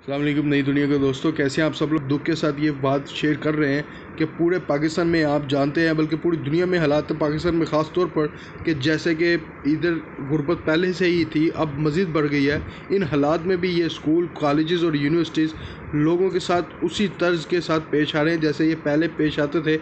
अस्सलाम वालेकुम नई दुनिया के दोस्तों, कैसे हैं आप सब लोग। दुख के साथ ये बात शेयर कर रहे हैं कि पूरे पाकिस्तान में आप जानते हैं, बल्कि पूरी दुनिया में हालात तो पाकिस्तान में ख़ास तौर पर कि जैसे कि इधर गुर्बत पहले से ही थी, अब मज़ीद बढ़ गई है। इन हालात में भी ये स्कूल, कॉलेजेस और यूनिवर्सिटीज़ लोगों के साथ उसी तर्ज के साथ पेश आ रहे हैं जैसे ये पहले पेश आते थे।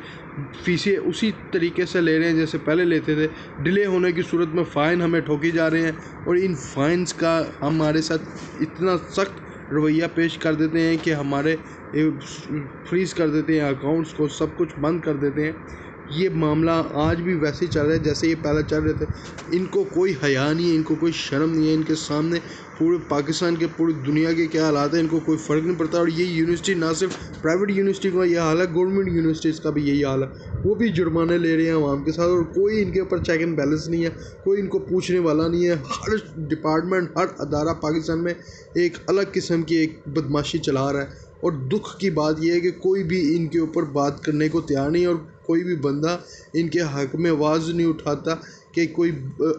फ़ीसें उसी तरीके से ले रहे हैं जैसे पहले लेते थे। डिले होने की सूरत में फ़ाइन हमें ठोकी जा रहे हैं और इन फ़ाइन्स का हमारे साथ इतना सख्त रवैया पेश कर देते हैं कि हमारे फ्रीज़ कर देते हैं अकाउंट्स को, सब कुछ बंद कर देते हैं। ये मामला आज भी वैसे ही चल रहा है जैसे ये पहले चल रहे थे। इनको कोई हया नहीं है, इनको कोई शर्म नहीं है। इनके सामने पूरे पाकिस्तान के, पूरी दुनिया के क्या हालात हैं, इनको कोई फ़र्क नहीं पड़ता। और ये यूनिवर्सिटी ना सिर्फ प्राइवेट यूनिवर्सिटी का ये हाल है, गवर्नमेंट यूनिवर्सिटीज़ का भी यही हाल है। वो भी जुर्माने ले रहे हैं आवाम के साथ और कोई इनके ऊपर चेक एंड बैलेंस नहीं है, कोई इनको पूछने वाला नहीं है। हर डिपार्टमेंट, हर अदारा पाकिस्तान में एक अलग किस्म की एक बदमाशी चला रहा है। और दुख की बात यह है कि कोई भी इनके ऊपर बात करने को तैयार नहीं, और कोई भी बंदा इनके हक़ में आवाज़ नहीं उठाता कि कोई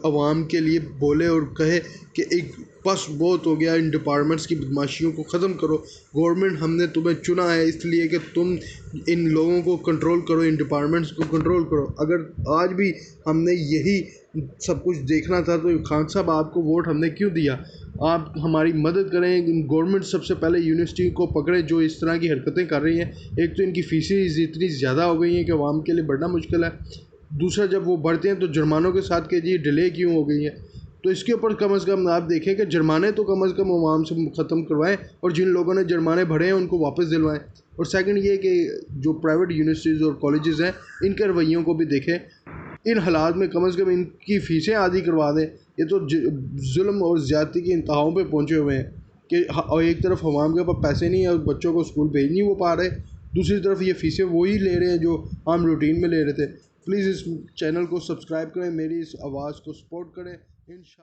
अवाम के लिए बोले और कहे कि एक बस बहुत हो गया, इन डिपार्टमेंट्स की बदमाशियों को ख़त्म करो। गवर्नमेंट हमने तुम्हें चुना है इसलिए कि तुम इन लोगों को कंट्रोल करो, इन डिपार्टमेंट्स को कंट्रोल करो। अगर आज भी हमने यही सब कुछ देखना था तो खान साहब आपको वोट हमने क्यों दिया। आप हमारी मदद करें। गवर्नमेंट सबसे पहले यूनिवर्सिटी को पकड़े जो इस तरह की हरकतें कर रही हैं। एक तो इनकी फ़ीसें इतनी ज़्यादा हो गई हैं कि आवाम के लिए बढ़ना मुश्किल है। दूसरा, जब वो बढ़ते हैं तो जुर्मानों के साथ कि जी डिले क्यों हो गई है। तो इसके ऊपर कम से कम आप देखें कि जुर्माने तो कम से कम आवाम से ख़त्म करवाएं और जिन लोगों ने जुर्माने भरे हैं उनको वापस दिलवाएं। और सेकंड ये कि जो प्राइवेट यूनिवर्सिटीज़ और कॉलेजेस हैं इनके रवैयों को भी देखें। इन हालात में कम से कम इनकी फ़ीसें आधी करवा दें। ये तो जुल्म और ज़्यादती की इंतहाओं पे पहुँचे हुए हैं कि और एक तरफ अवाम के पास पैसे नहीं है और बच्चों को स्कूल भेज नहीं वो पा रहे, दूसरी तरफ ये फ़ीसें वही ले रहे हैं जो आम रूटीन में ले रहे थे। प्लीज़ इस चैनल को सब्सक्राइब करें, मेरी इस आवाज़ को सपोर्ट करें। इंशाअल्लाह।